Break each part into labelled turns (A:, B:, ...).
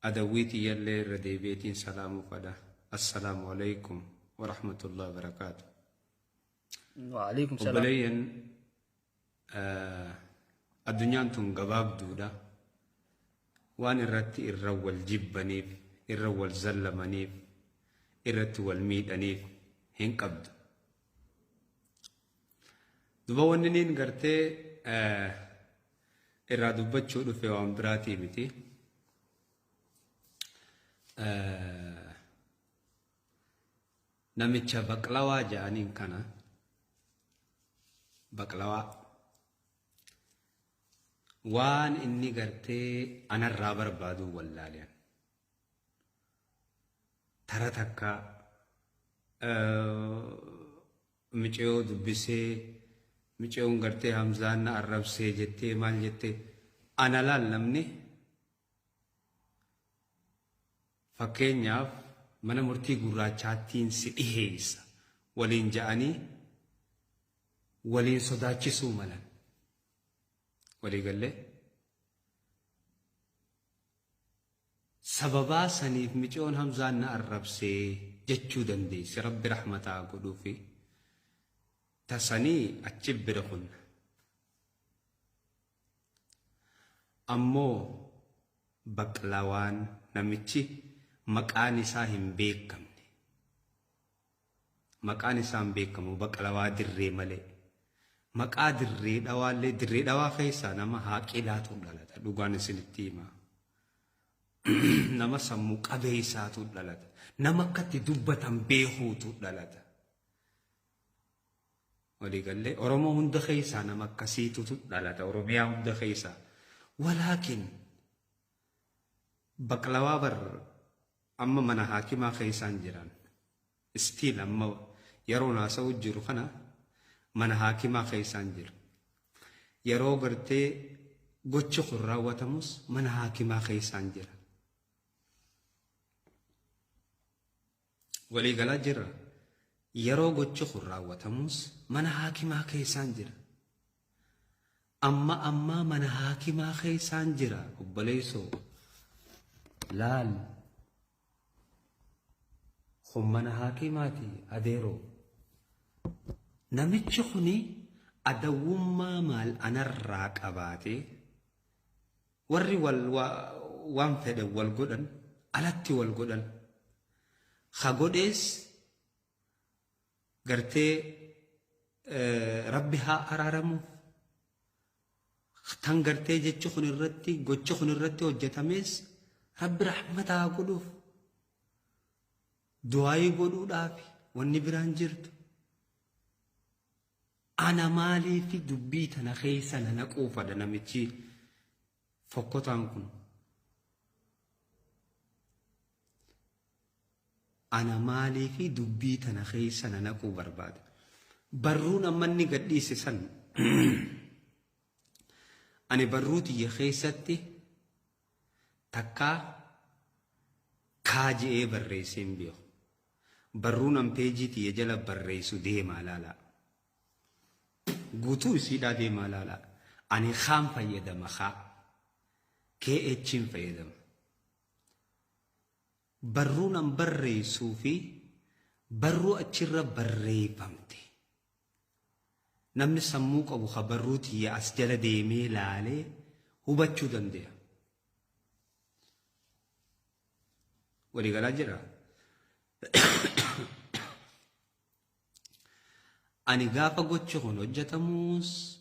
A: أدويتي يلي رديبيتين سلام فدا. السلام عليكم ورحمة الله وبركاته.
B: وعليكم السلام.
A: وبلين الدنيا انتم قباب دودا وان الرتي الرول جبنيف الرول زلمنيف الرتي والميد أنيف هين قبض دوبا وننين قرتي الرادو بچو دو في وامبراتي متي نمتشا بقلوا جانين كان بقلوا وان إني قرتي أنا الرابر بادو واللاليان ترى تكا مچيو دبسي مچيو قرتي همزان الرب سي جتي مال جتي أنا لا لمني فكينياف من مرتي قراتشاتين سئيهيس ولين جاني ولين صداتشي سوملا ولي قال لي سببا سنيف مجون همزان الرب سي جتشو دندي سي رب رحمتا قدو في تسني أتشب برخن أمو بقلوان نمتشي مقاني ساهم بيكم مقاني ساهم بيكم بقلوا دري ملي مقا دري دوالي دري دوا خيسا نما حاقيداتو دلتا دوغان سنتيما نما سمو قبيساتو دلتا نما كتي دبتن بيهوتو دلتا ولي قال لي أورمو هند خيسا نما كسيتو دلتا أوروميا هند خيسا ولكن بقلوا بر أما من حاكما خيسان جيران استيل أما يرونا سوجر خنا من حاكما خيسان جير يرو غرتي غوچ خرا وتمس من حاكما خيسان جير ولي غلا جير يرو غوچ خرا وتمس من حاكما خيسان جير أما من حاكما خيسان جير وبليسو لال خمنا حاكماتي أديرو نمتشخني أدوما مال أنا الراك أباتي وري وانفد والقدن ألتي والقدن خاقوديس قرتي ربها أرارمو تنقرتي جتشخن الرتي قتشخن الرتي وجتميس رب رحمتها قلوف دعائي قولوا دافي واني بران جرت أنا مالي في دبيت أنا خيسا نقوفا دنا متشي فقطانكم أنا مالي في دبيت أنا خيسا نقو برباد برون أمني قديس سن أنا بروتي يخيستي تكا كاجي بريسين بيو برونم بيجي تيجلا بريسو ديما لالا قوتو سيدا ديما لالا أني خام فيدم خا كي اتشين فيدم برونم بريسو في برو اتشر بري فمتي نمني سموك أبو خبروتي أسجل ديمي لالي هو بچو دندي ولي قال جرا أني غافا غوچخون هجتموس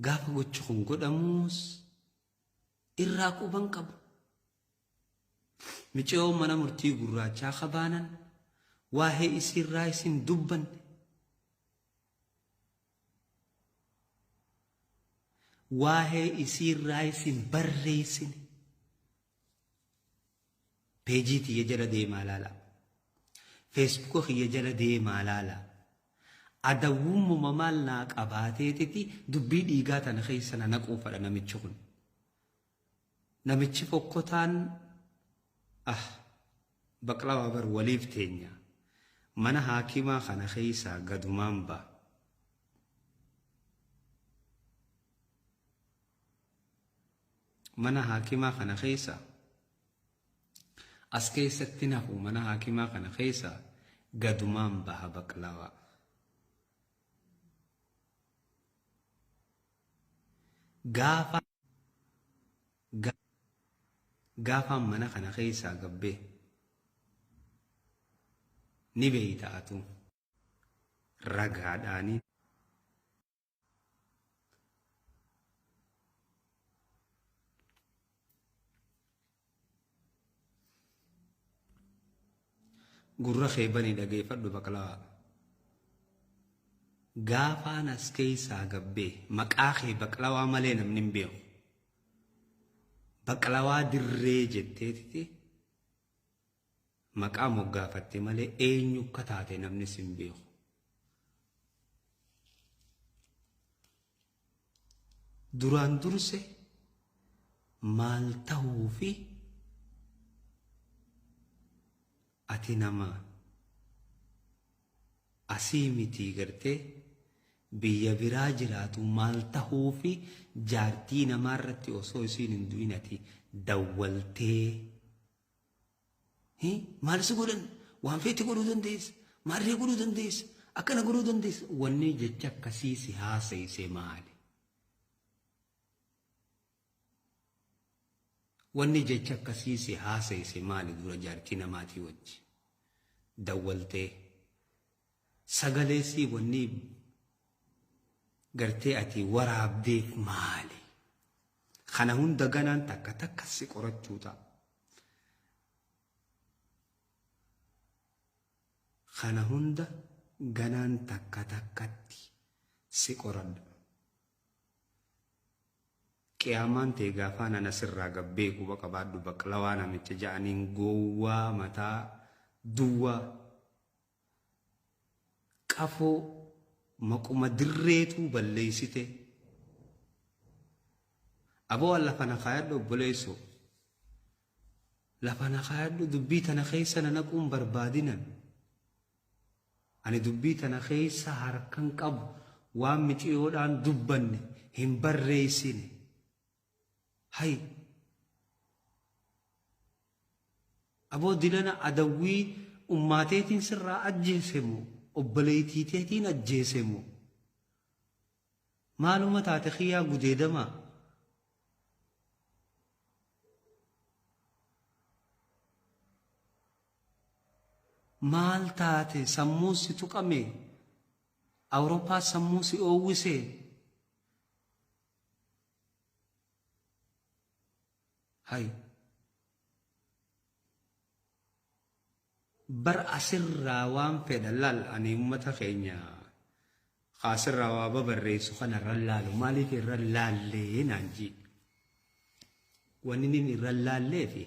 A: غافا غوچخون غدموس إراكو بنقب ميچو منا مرتي غراچا خبانن واهي إسير رايسين دبن واهي إسير رايسين بريسين بيجيتي يجرى دي مالالا فيسبوك يجرى دي مالالا أدوم ممالناك أباتيتي دبي ديغاتا نخيسنا نقوفا نمتشخن نمتشفوكوتان بقلا بر وليف تينيا من حاكما خنا خيسا قدومان با من حاكما خنا خيسا as keessatti nafu mana haakimaa kana keessa gadumaan baha baqlawaa. Gaafaan mana kana keessaa gabbee ni beeytaatu ragaadhaanii gurra keebanii dhageeffadhu baqlawaa. Gaafaan as keessaa gabbee maqaa kee baqlawaa malee namni hin beeku. Baqlawaa dirree jetteetiti maqaa moggaafatte malee eenyu akka taate namni sin beeku. Duraan durse maal ta'uu fi ati nama asii mitii gartee biyya biraa jiraatu maal ta'uu fi jaartii namaarratti osoo isiin hin du'in ati dawwaltee maal si godhan waan feeti godhuu dandeessa maarree godhuu dandeessa akkana godhuu dandeessa wanni jecha akkasii si haasa'ise maali? Wanni jecha akkasii si haasa'ise maali dura jaartii namaatii wajji dawwaltee sagalee sii wanni gartee ati waraabdeef maali? Kana hunda ganaan takka takka si qorachuu ta'a. Kana hunda ganaan takka takkatti si qoradha. Qiyaamaan ta'e gaafaan ana sirraa gabbee quba qabaadhu baqlawaa namicha ja'aniin gowwaa mataa duwwaa qafoo maquma dirreetu balleessite. Aboo lafa na kaayadhu obboleessoo. Lafa na kaayadhu dubbii tana keessa na naquun barbaadinan. Ani dubbii tana keessa harkan qabu waan miciyoodhaan dubbanne hin barreessine. Hay. Aboo dilana adawwii ummaateetiin sirraa ajjeesemu obboleettiitiin ajjeesemu. Maaluma taate xiyyaa gudeedama. Maal taate sammuu si tuqame Awurooppaa sammuu si oowwise. Hay. Bar asirraa waan fedha laal ani ummata keenya asirraa waa babarreessu kana irra laalu maaliif irra laallee naan jii wanni inni irra laalleefi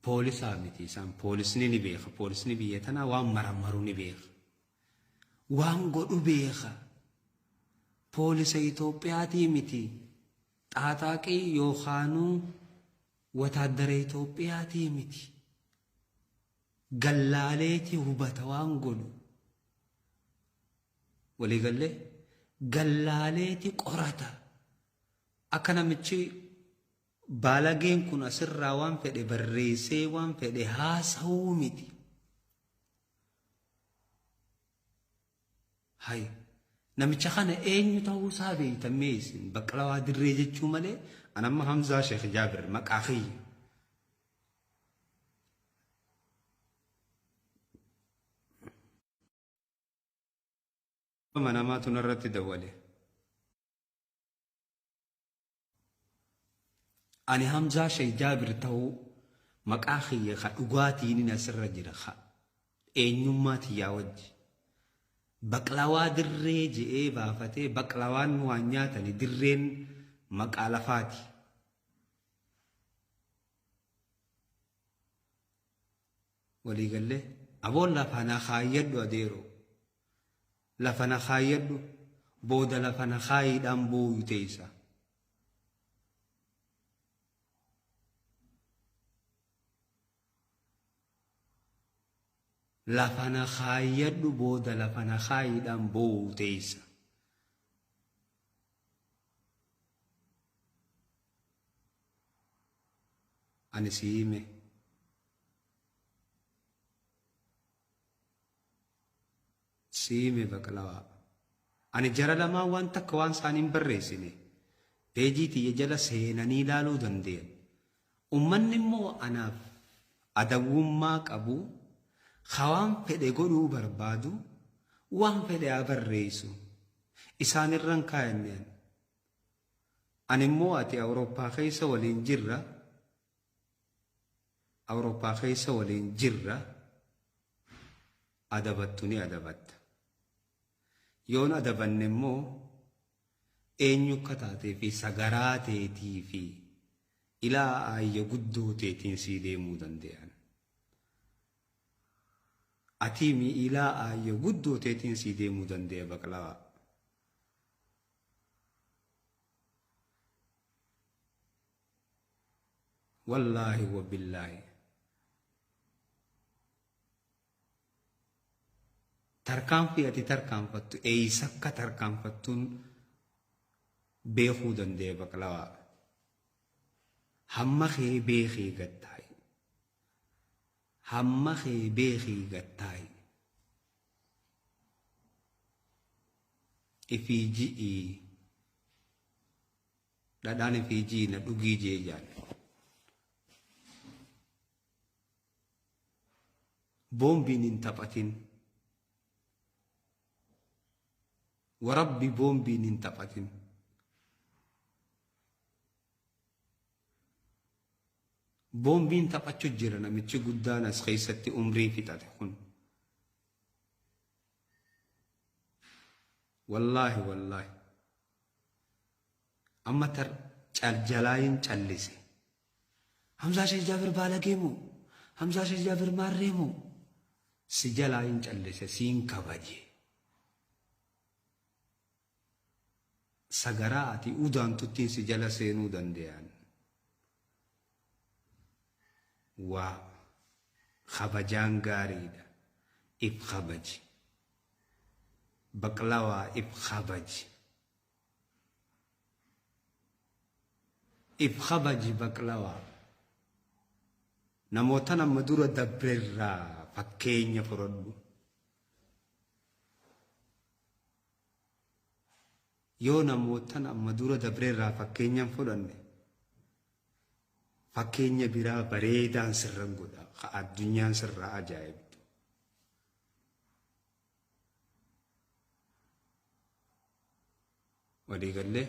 A: poolisaa miti isaan poolisni ni beeka poolisni biyya tanaa waan marammaru ni beeka waan godhu beeka poolisa Itoophiyaatii miti xaaxaaqii yookaanuu wataadara Itoophiyaatii miti gallaaleeti hubata waan godhu waliigallee gallaaleeti qorata akka namichi baalageen kun asirraa waan fedhe barreessee waan fedhe haasa'uu miti. Hay namicha kana eenyu ta'uu isaa beektamee isin baqlawaa dirree jechuu malee anamma Hamzaa Sheekh Jaabir maqaa kiyya. Manamaatu narratti dawwale. Ani Hamzaa Sheekh Jaabir ta'uu maqaa kiyya ka dhugaatiin asirra jira ka eenyummaa tiyyaa wajji. Baqlawaa dirree je'ee baafatee baqlawaan waan nyaatani dirreen maqaa lafaati. Waliigallee aboon lafa na kaayyadhu adeeroo. Lafa na kaayyadhu booda lafa na kaayiidhaan booyu teessa. Lafa na kaayyadhu booda lafa na kaayiidhaan booyu teessa. ani siime baqlawaa ani jara lamaa waan takka waan isaaniin barreessine peejii tiyya jala seenanii ilaaluu danda'an. Ummanni immoo anaaf adawwummaa qabu waan fedhe godhuu barbaadu waan fedhe haa barreessu isaanirran kaayanneen. Ani immoo ati Awurooppaa keessa waliin jirra adabattu ni adabatta. Yoon adabanne immoo eenyu akka taatee fi sagaraa teetii fi ilaa aayya guddoo teetiin sii deemuu danda'an. Atiimi ilaa aayya guddoo teetiin sii deemuu danda'a baqlawaa. Wallaahi wa billaahi. Tarkaanfii ati tarkaanfattu eeysa akka tarkaanfattuun beekuu danda'e baqlawaa. Hamma kee beekii gattaayi. Hamma kee beekii gattaayi. Ifii ji'ii dhadhaan ifii ji'ii na dhugii jee jaalle. Boombiin hin taphatin. Warabbi boombiin hin taphatin. Boombiin taphachuu jira namichi guddaan as keessatti umrii fixate kun. Wallaahi. Amma jalaayin callise. Hamzaa Sheekh Jaabir Baalagee moo? Hamzaa Sheekh Jaabir Maarree moo? Si jalaayin callise siin kabaje. Sagaraa ati udaantuttiin si jala seenuu danda'an. Waa kabajaan gaariidha. If kabaji. Baqlawaa if kabaji. If kabaji baqlawaa. Namoota nama dura dabreerraa fakkeenya fudhadhu. Yoo namoota nama dura dabreerraa fakkeenyaan fudhanne fakkeenya biraa bareedaan sirran godha. Addunyaan sirraa ajaa'ibdu. Walii gallee.